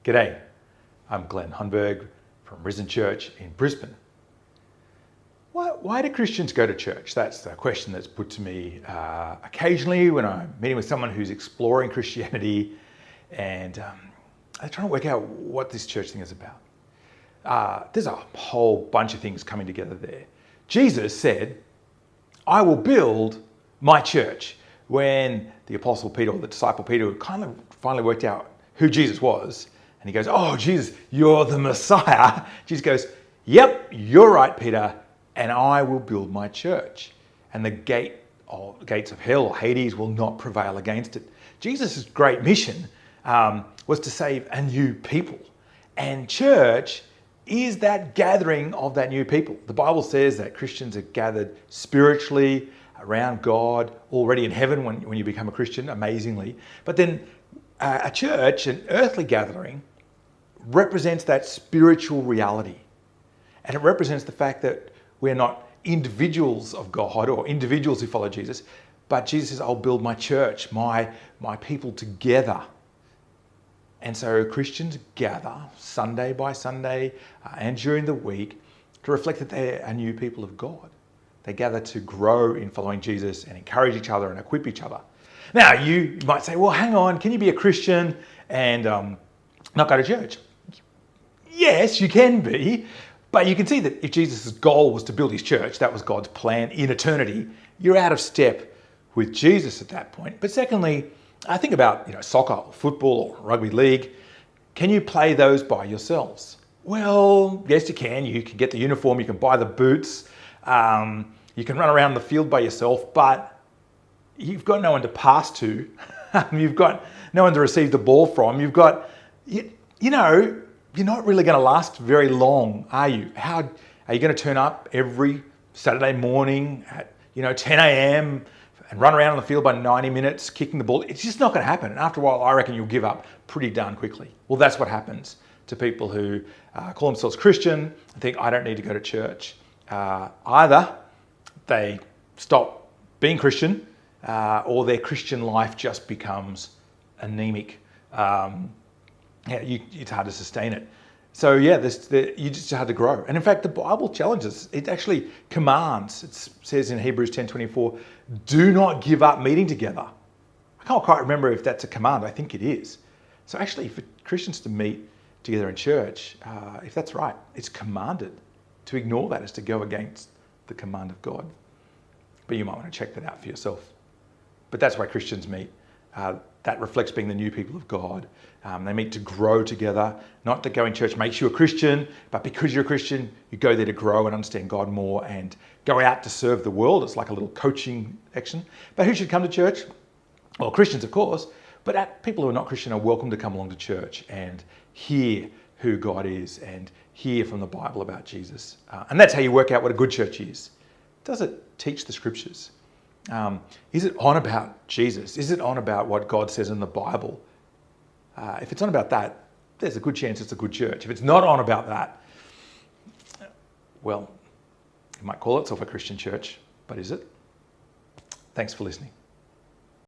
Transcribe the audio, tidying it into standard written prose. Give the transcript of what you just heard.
G'day, I'm Glenn Hunberg from Risen Church in Brisbane. Why do Christians go to church? That's the question that's put to me occasionally when I'm meeting with someone who's exploring Christianity and they're trying to work out what this church thing is about. There's a whole bunch of things coming together there. Jesus said, I will build my church. When the Apostle Peter, or the disciple Peter, kind of finally worked out who Jesus was, and he goes, oh, Jesus, you're the Messiah. Jesus goes, yep, you're right, Peter, and I will build my church. And the gates of hell or Hades will not prevail against it. Jesus' great mission was to save a new people. And church is that gathering of that new people. The Bible says that Christians are gathered spiritually around God, already in heaven when you become a Christian, amazingly. But then a church, an earthly gathering, represents that spiritual reality. And it represents the fact that we're not individuals of God or individuals who follow Jesus, but Jesus says, I'll build my church, my people together. And so Christians gather Sunday by Sunday and during the week to reflect that they're a new people of God. They gather to grow in following Jesus and encourage each other and equip each other. Now, you might say, well, hang on, can you be a Christian and not go to church? Yes, you can be, but you can see that if Jesus' goal was to build his church, that was God's plan in eternity, you're out of step with Jesus at that point. But secondly, I think about soccer or football or rugby league. Can you play those by yourselves? Well, yes, you can. You can get the uniform, you can buy the boots, you can run around the field by yourself, but you've got no one to pass to. You've got no one to receive the ball from. You've got, you're not really going to last very long, are you? How are you going to turn up every Saturday morning at 10 a.m. and run around on the field by 90 minutes kicking the ball? It's just not going to happen. And after a while, I reckon you'll give up pretty darn quickly. Well, that's what happens to people who call themselves Christian and think, I don't need to go to church. Either they stop being Christian or their Christian life just becomes anemic. It's hard to sustain it. So you just hard to grow. And in fact, the Bible challenges. It actually commands. It says in Hebrews 10:24, do not give up meeting together. I can't quite remember if that's a command. I think it is. So actually, for Christians to meet together in church, if that's right, it's commanded. To ignore that is to go against the command of God. But you might want to check that out for yourself. But that's why Christians meet. That reflects being the new people of God. They meet to grow together, not that going to church makes you a Christian, but because you're a Christian, you go there to grow and understand God more and go out to serve the world. It's like a little coaching action. But who should come to church? Well, Christians, of course, but people who are not Christian are welcome to come along to church and hear who God is and hear from the Bible about Jesus. And that's how you work out what a good church is. Does it teach the scriptures? Is it on about Jesus? Is it on about what God says in the Bible? If it's on about that, there's a good chance it's a good church. If it's not on about that, well, you might call itself a Christian church, but is it? Thanks for listening.